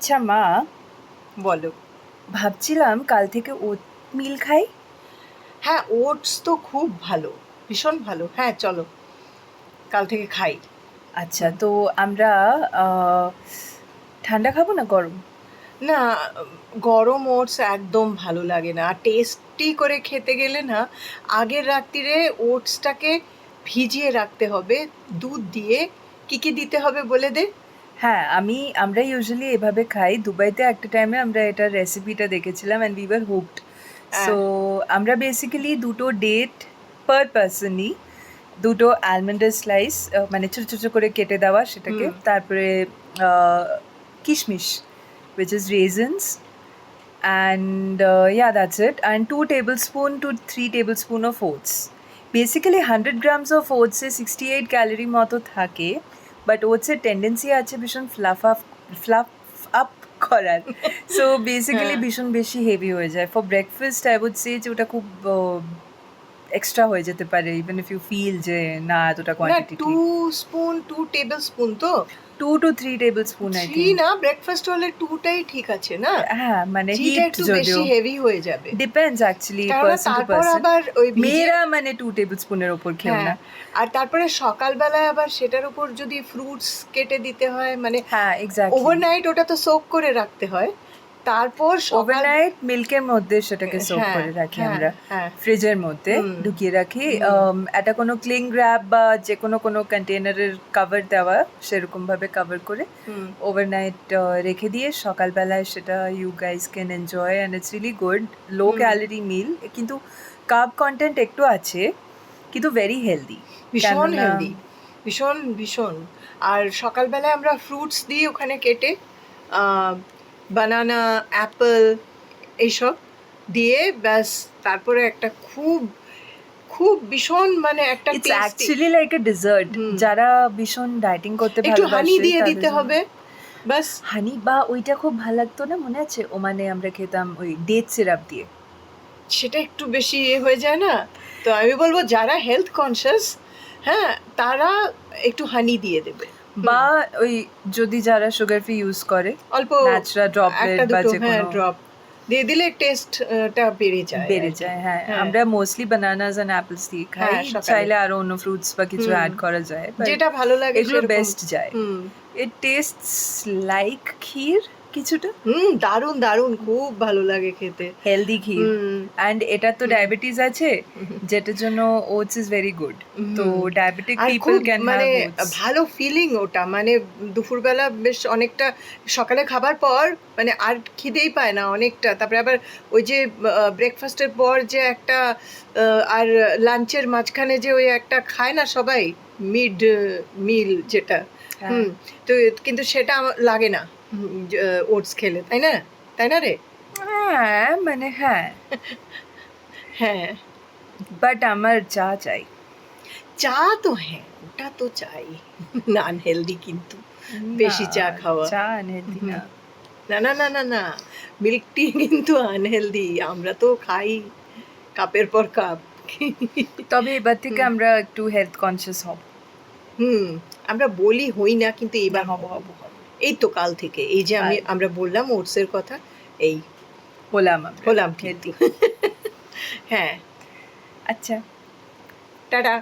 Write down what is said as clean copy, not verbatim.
আচ্ছা মা, বলো। ভাবছিলাম কাল থেকে ওট মিল খাই। হ্যাঁ, ওটস তো খুব ভালো, ভীষণ ভালো। হ্যাঁ, চলো কাল থেকে খাই। আচ্ছা, তো আমরা আহ, ঠান্ডা খাবো না গরম? না, গরম ওটস একদম ভালো লাগে না। আর টেস্টি করে খেতে গেলে না, আগের রাত্রিরে ওটসটাকে ভিজিয়ে রাখতে হবে দুধ দিয়ে। কি কি দিতে হবে বলে দে। হ্যাঁ, আমরা ইউজুয়ালি এভাবে খাই। দুবাইতে একটা টাইমে আমরা এটার রেসিপিটা দেখেছিলাম and we were hooked. So হ্যাঁ। আমরা বেসিক্যালি দুটো ডেট পার পার্সনই, দুটো আলমন্ডের স্লাইস, মানে ছোটো ছোটো করে কেটে দেওয়া সেটাকে, তারপরে কিশমিশ which is raisins, and yeah, that's it, and 2 tablespoon to 3 tablespoon of oats. Basically 100 grams of oats এ 68 ক্যালোরি মতো থাকে, বাট ওটসের টেন্ডেন্সি আছে ভীষণ ফ্লাফ আপ করার। সো বেসিক্যালি ভীষণ বেশি হেভি হয়ে যায়। For breakfast I would say যে ওটা খুব এক্সট্রা হয়ে যেতে পারে, ইভেন ইফ ইউ ফিল যে না এতটা না, কোয়ান্টিটি টু ঠিক। স্পুন 2 টেবিল স্পুন তো 2 to 3 tablespoon আই 3 থিঙ্ক। না, ব্রেকফাস্ট হলে 2টাই ঠিক আছে না। হ্যাঁ, মানে 3টা হিট একটু যদিও বেশি হেভি হয়ে যাবে। ডিপেন্ডস অ্যাকচুয়ালি কেননা পার্সন টু তারপর পার্সন। আবার ওই মেয়েরা মানে 2 টেবিল স্পুনের ওপর খেও হ্যাঁ, না। আর তারপরে সকালবেলায় আবার সেটার উপর যদি ফ্রুটস কেটে দিতে হয়, মানে হ্যাঁ, এক্স্যাক্টলি। ওভারনাইট ওটা তো সোক করে রাখতে হয়। তারপর সকাল ওভারনাইট মিল্কের মধ্যে সেটাকে সোক হ্যাঁ, করে রাখি হ্যাঁ, আমরা, হ্যাঁ। ফ্রিজের মধ্যে ঢুকিয়ে রাখি। একটা কোনো ক্লিং র্যাপ বা যে কোনো কন্টেনারের কভার দেওয়া, সেরকমভাবে কভার করে ওভারনাইট রেখে দিয়ে সকালবেলায় সেটা you guys can enjoy and it's really good. Low calorie meal, কিন্তু কার্ব কন্টেন্ট একটু আছে, কিন্তু ভেরি হেলদি। ভীষণ হেলদি, ভীষণ ভীষণ। আর সকালবেলায় আমরা ফ্রুটস দিই ওখানে কেটে, বানানা, অ্যাপেল, এইসব দিয়ে ব্যাস। তারপরে একটা খুব খুব ভীষণ মানে একটা it's tasty actually like a desert. যারা ভীষণ ডায়েটিং করতে একটু ভালোবাসে হানি দিয়ে তাদের দিতে জন্য। হবে ব্যাস। হানি বা ওইটা খুব ভালো লাগতো না, মনে আছে ওমানে আমরা খেতাম ওই ডেট সিরাপ দিয়ে। সেটা একটু বেশি হয়ে যায় না? তো আমি বলবো যারা হেলথ কনসিয়াস, হ্যাঁ, তারা একটু হানি দিয়ে দেবে। বা ওই যদি যারা সুগার ফ্রি ইউজ করে অল্প ন্যাচারাল ড্রপলেট একটা বা দুটো, যে হ্যাঁ, কোনো ড্রপ দিয়ে দিলে টেস্টটা বেড়ে যায় বেড়ে আর কি। যায়। হ্যাঁ, হ্যাঁ, আমরা মোস্টলি বানানাস অ্যান্ড অ্যাপেলস দিয়ে খাই। হ্যাঁ, সকালে চাইলে আরো অন্য ফ্রুটস বা কিছু অ্যাড করা যায়, but যেটা ভালো লাগে এগুলো সেরকম। বেস্ট যায়। ইট টেস্টস লাইক ক্ষীর কিছুটা, দারুণ দারুণ, খুব ভালো লাগে খেতে। Healthy kheer. অ্যান্ড এটা তো ডায়াবেটিস আছে, যেটার জন্য ওটস ইজ ভেরি গুড। তো ডায়াবেটিক আর পিপল খুব ক্যান মানে হ্যাভ ওটস। ভালো ফিলিং ওটা, মানে দুপুরবেলা বেশ অনেকটা, সকালে খাবার পর মানে আর খিদেই পায় না অনেকটা। তারপরে আবার ওই যে ব্রেকফাস্টের পর যে একটা আর লাঞ্চের মাঝখানে যে ওই একটা খায় না সবাই, মিড মিল যেটা, হ্যাঁ। তো কিন্তু সেটা আমার লাগে না ওটস খেলে, তাই না? তাই না রে? হ্যাঁ মানে হ্যাঁ, হ্যাঁ, বাট আমার চা চাই। চা তো হ্যাঁ, ওটা তো চাই। না, আনহেলদি কিন্তু বেশি চা না, খাওয়া। চা আনহেলদি না। না না না না না, মিল্ক টি কিন্তু আনহেলদি। আমরা তো খাই কাপের পর কাপ। তবে এবার থেকে আমরা একটু হেলথ কনসিয়াস হব। আমরা বলি হই না, কিন্তু এবার হব হব। হব হব এই তো কাল থেকে, এই যে আমরা বললাম ওটসের কথা, এই হলাম আমরা হলাম হেলদি। কিন্তু। হ্যাঁ, আচ্ছা, টাটা।